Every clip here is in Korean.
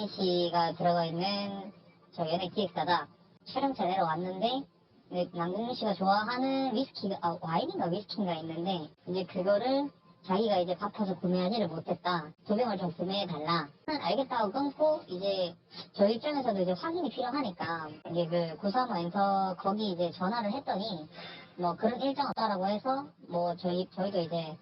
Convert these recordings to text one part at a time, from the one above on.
남궁민 씨가 들어가 있는 저 연예 기획사다. 촬영차 내려왔는데 남궁민 씨가 좋아하는 위스키가 와인인가 위스키인가 있는데 이제 그거를 자기가 이제 바빠서 구매하지를 못했다. 두 병을 좀 구매해달라. 알겠다고 끊고 이제 저희 입장에서도 이제 확인이 필요하니까 이제 그 935 엔터 거기 이제 전화를 했더니 뭐 그런 일정 없다라고 해서 뭐 저희도 이제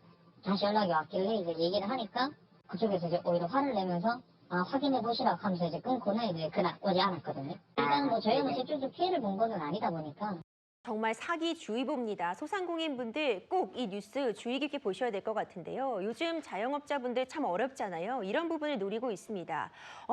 다시 연락이 왔길래 이제 얘기를 하니까 그쪽에서 이제 오히려 화를 내면서 확인해 보시라고 하면서 이제 끊고는 이제 그날 오지 않았거든요. 일단 뭐 저희가 뭐 직접적 피해를 본 거는 아니다 보니까. 정말 사기 주의보입니다. 소상공인분들 꼭 이 뉴스 주의 깊게 보셔야 될 것 같은데요. 요즘 자영업자분들 참 어렵잖아요. 이런 부분을 노리고 있습니다.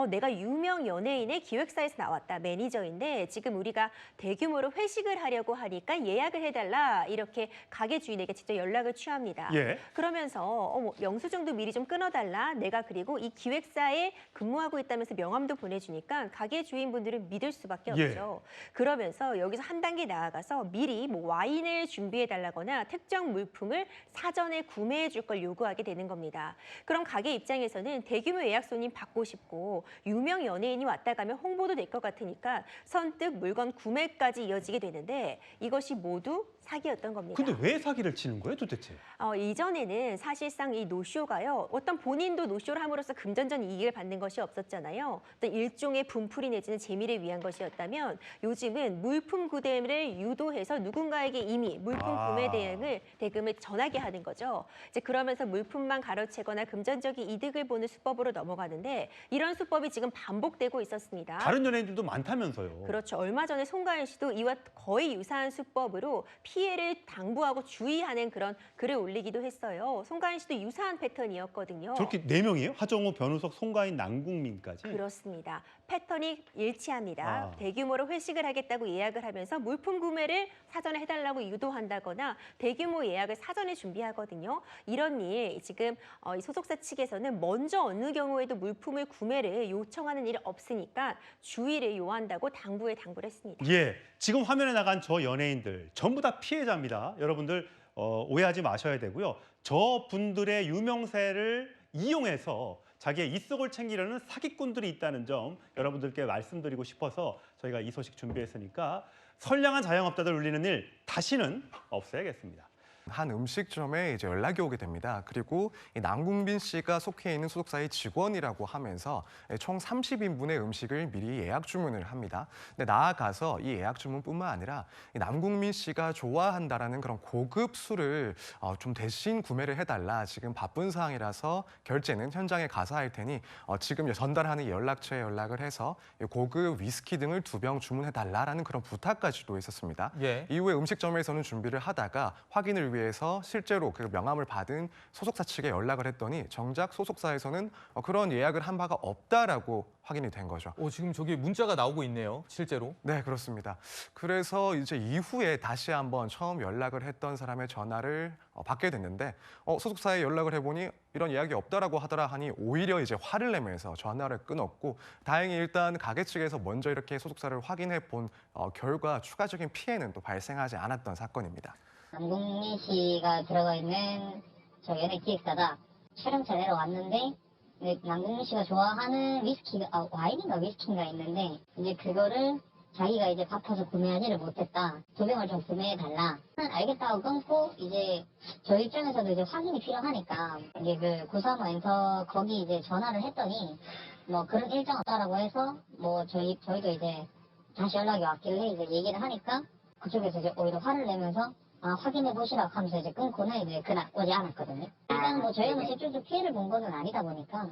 내가 유명 연예인의 기획사에서 나왔다. 매니저인데 지금 우리가 대규모로 회식을 하려고 하니까 예약을 해달라. 이렇게 가게 주인에게 직접 연락을 취합니다. 예. 그러면서 영수증도 미리 좀 끊어달라. 내가 그리고 이 기획사에 근무하고 있다면서 명함도 보내주니까 가게 주인분들은 믿을 수밖에 없죠. 그러면서 여기서 한 단계 나아가서 미리 뭐 와인을 준비해 달라거나 특정 물품을 사전에 구매해 줄 걸 요구하게 되는 겁니다. 그럼 가게 입장에서는 대규모 예약 손님 받고 싶고 유명 연예인이 왔다 가면 홍보도 될 것 같으니까 선뜻 물건 구매까지 이어지게 되는데 이것이 모두 사기였던 겁니다. 근데 왜 사기를 치는 거예요, 도대체? 이전에는 사실상 이 노쇼가요. 어떤 본인도 노쇼를 함으로써 금전적 이익을 받는 것이 없었잖아요. 어떤 일종의 분풀이 내지는 재미를 위한 것이었다면 요즘은 물품 구매를 유도해서 누군가에게 이미 물품 구매 대금을 전하게 하는 거죠. 이제 그러면서 물품만 가로채거나 금전적인 이득을 보는 수법으로 넘어가는데 이런 수법이 지금 반복되고 있었습니다. 다른 연예인들도 많다면서요. 그렇죠. 얼마 전에 송가인 씨도 이와 거의 유사한 수법으로 피해를 당부하고 주의하는 그런 글을 올리기도 했어요. 송가인 씨도 유사한 패턴이었거든요. 저렇게 4명이에요? 하정우, 변우석, 송가인, 남궁민까지? 그렇습니다. 패턴이 일치합니다. 대규모로 회식을 하겠다고 예약을 하면서 물품 구매를 사전에 해달라고 유도한다거나 대규모 예약을 사전에 준비하거든요. 이런 일 지금 이 소속사 측에서는 먼저 어느 경우에도 물품을 구매를 요청하는 일이 없으니까 주의를 요한다고 당부를 했습니다. 예, 지금 화면에 나간 저 연예인들 전부 다 피해자입니다. 여러분들 오해하지 마셔야 되고요. 저분들의 유명세를 이용해서 자기의 이속을 챙기려는 사기꾼들이 있다는 점 여러분들께 말씀드리고 싶어서 저희가 이 소식 준비했으니까 선량한 자영업자들 울리는 일 다시는 없애야겠습니다. 한 음식점에 이제 연락이 오게 됩니다. 그리고 이 남궁민 씨가 속해 있는 소속사의 직원이라고 하면서 총 30인분의 음식을 미리 예약 주문을 합니다. 근데 나아가서 이 예약 주문뿐만 아니라 이 남궁민 씨가 좋아한다라는 그런 고급 술을 좀 대신 구매를 해달라. 지금 바쁜 상황이라서 결제는 현장에 가서 할 테니 지금 전달하는 연락처에 연락을 해서 고급 위스키 등을 2병 주문해달라라는 그런 부탁까지도 있었습니다. 이후에 음식점에서는 준비를 하다가 확인을 위해서 실제로 그 명함을 받은 소속사 측에 연락을 했더니 정작 소속사에서는 그런 예약을 한 바가 없다라고 확인이 된 거죠. 지금 저기 문자가 나오고 있네요, 실제로. 네, 그렇습니다. 그래서 이제 이후에 다시 한번 처음 연락을 했던 사람의 전화를 받게 됐는데 소속사에 연락을 해보니 이런 예약이 없다라고 하더라 하니 오히려 이제 화를 내면서 전화를 끊었고 다행히 일단 가게 측에서 먼저 이렇게 소속사를 확인해 본 결과 추가적인 피해는 또 발생하지 않았던 사건입니다. 남궁민 씨가 들어가 있는 저 연예 기획사다. 촬영차 내려왔는데 남궁민 씨가 좋아하는 위스키가 와인인가 위스키인가 있는데 이제 그거를 자기가 이제 바빠서 구매하지를 못했다. 2병을 좀 구매해달라. 알겠다고 끊고 이제 저희 입장에서도 이제 확인이 필요하니까 이제 그 935 엔터 거기 이제 전화를 했더니 뭐 그런 일정 없다라고 해서 뭐 저희도 이제 다시 연락이 왔길래 이제 얘기를 하니까 그쪽에서 이제 오히려 화를 내면서 확인해 보시라고 하면서 이제 끊고는 이제 그날 오지 않았거든요. 일단 뭐 저희가 직접적 피해를 본 거는 아니다 보니까.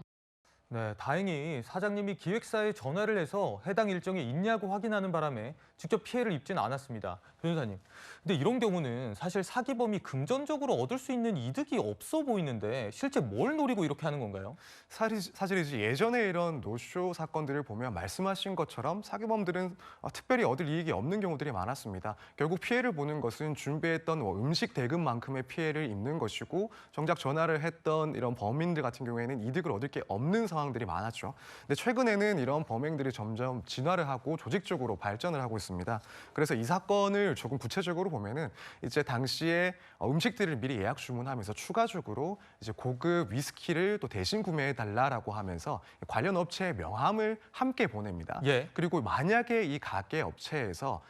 네, 다행히 사장님이 기획사에 전화를 해서 해당 일정이 있냐고 확인하는 바람에 직접 피해를 입지는 않았습니다. 변호사님, 근데 이런 경우는 사실 사기범이 금전적으로 얻을 수 있는 이득이 없어 보이는데 실제 뭘 노리고 이렇게 하는 건가요? 사실 이제 예전에 이런 노쇼 사건들을 보면 말씀하신 것처럼 사기범들은 특별히 얻을 이익이 없는 경우들이 많았습니다. 결국 피해를 보는 것은 준비했던 음식 대금만큼의 피해를 입는 것이고 정작 전화를 했던 이런 범인들 같은 경우에는 이득을 얻을 게 없는 상황들이 많았죠. 근데 최근에는 이런 범행들이 점점 진화를 하고 조직적으로 발전을 하고 있습니다. 그래서 이 사건을 조금 구체적으로 보면은 이제 당시에 음식들을 미리 예약 주문하면서 추가적으로 이제 고급 위스키를 또 대신 구매해 달라라고 하면서 관련 업체의 명함을 함께 보냅니다. 예. 그리고 만약에 이 가게 업체에서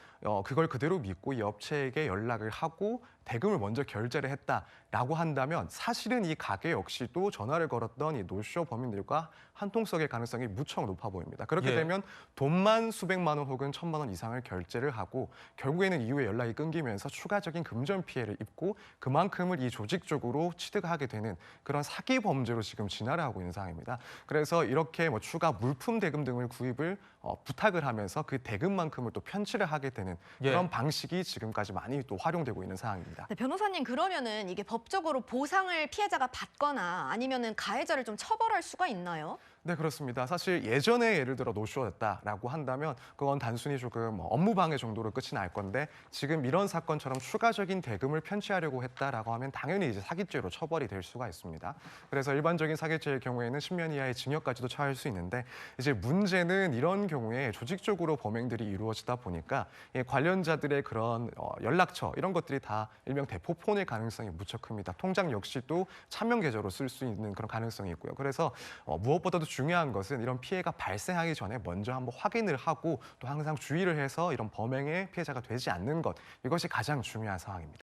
그걸 그대로 믿고 이 업체에게 연락을 하고 대금을 먼저 결제를 했다라고 한다면 사실은 이 가게 역시도 전화를 걸었던 이 노쇼 범인들과 한통속일 가능성이 무척 높아 보입니다. 그렇게 예. 되면 돈만 수백만 원 혹은 천만 원 이상을 결제를 하고 결국에는 이후에 연락이 끊기면서 추가적인 금전 피해를 입고 그만큼을 이 조직적으로 취득하게 되는 그런 사기 범죄로 지금 진화를 하고 있는 상황입니다. 그래서 이렇게 뭐 추가 물품 대금 등을 구입을 부탁을 하면서 그 대금만큼을 또 편취를 하게 되는 예. 그런 방식이 지금까지 많이 또 활용되고 있는 상황입니다. 네, 변호사님 그러면은 이게 법적으로 보상을 피해자가 받거나 아니면은 가해자를 좀 처벌할 수가 있나요? 네, 그렇습니다. 사실 예전에 예를 들어 노쇼였다라고 한다면 그건 단순히 조금 업무방해 정도로 끝이 날 건데 지금 이런 사건처럼 추가적인 대금을 편취하려고 했다라고 하면 당연히 이제 사기죄로 처벌이 될 수가 있습니다. 그래서 일반적인 사기죄의 경우에는 10년 이하의 징역까지도 처할 수 있는데 이제 문제는 이런 경우에 조직적으로 범행들이 이루어지다 보니까 관련자들의 그런 연락처 이런 것들이 다 일명 대포폰일 가능성이 무척 큽니다. 통장 역시도 차명 계좌로 쓸 수 있는 그런 가능성이 있고요. 그래서 무엇보다도 중요한 것은 이런 피해가 발생하기 전에 먼저 한번 확인을 하고 또 항상 주의를 해서 이런 범행의 피해자가 되지 않는 것 이것이 가장 중요한 상황입니다.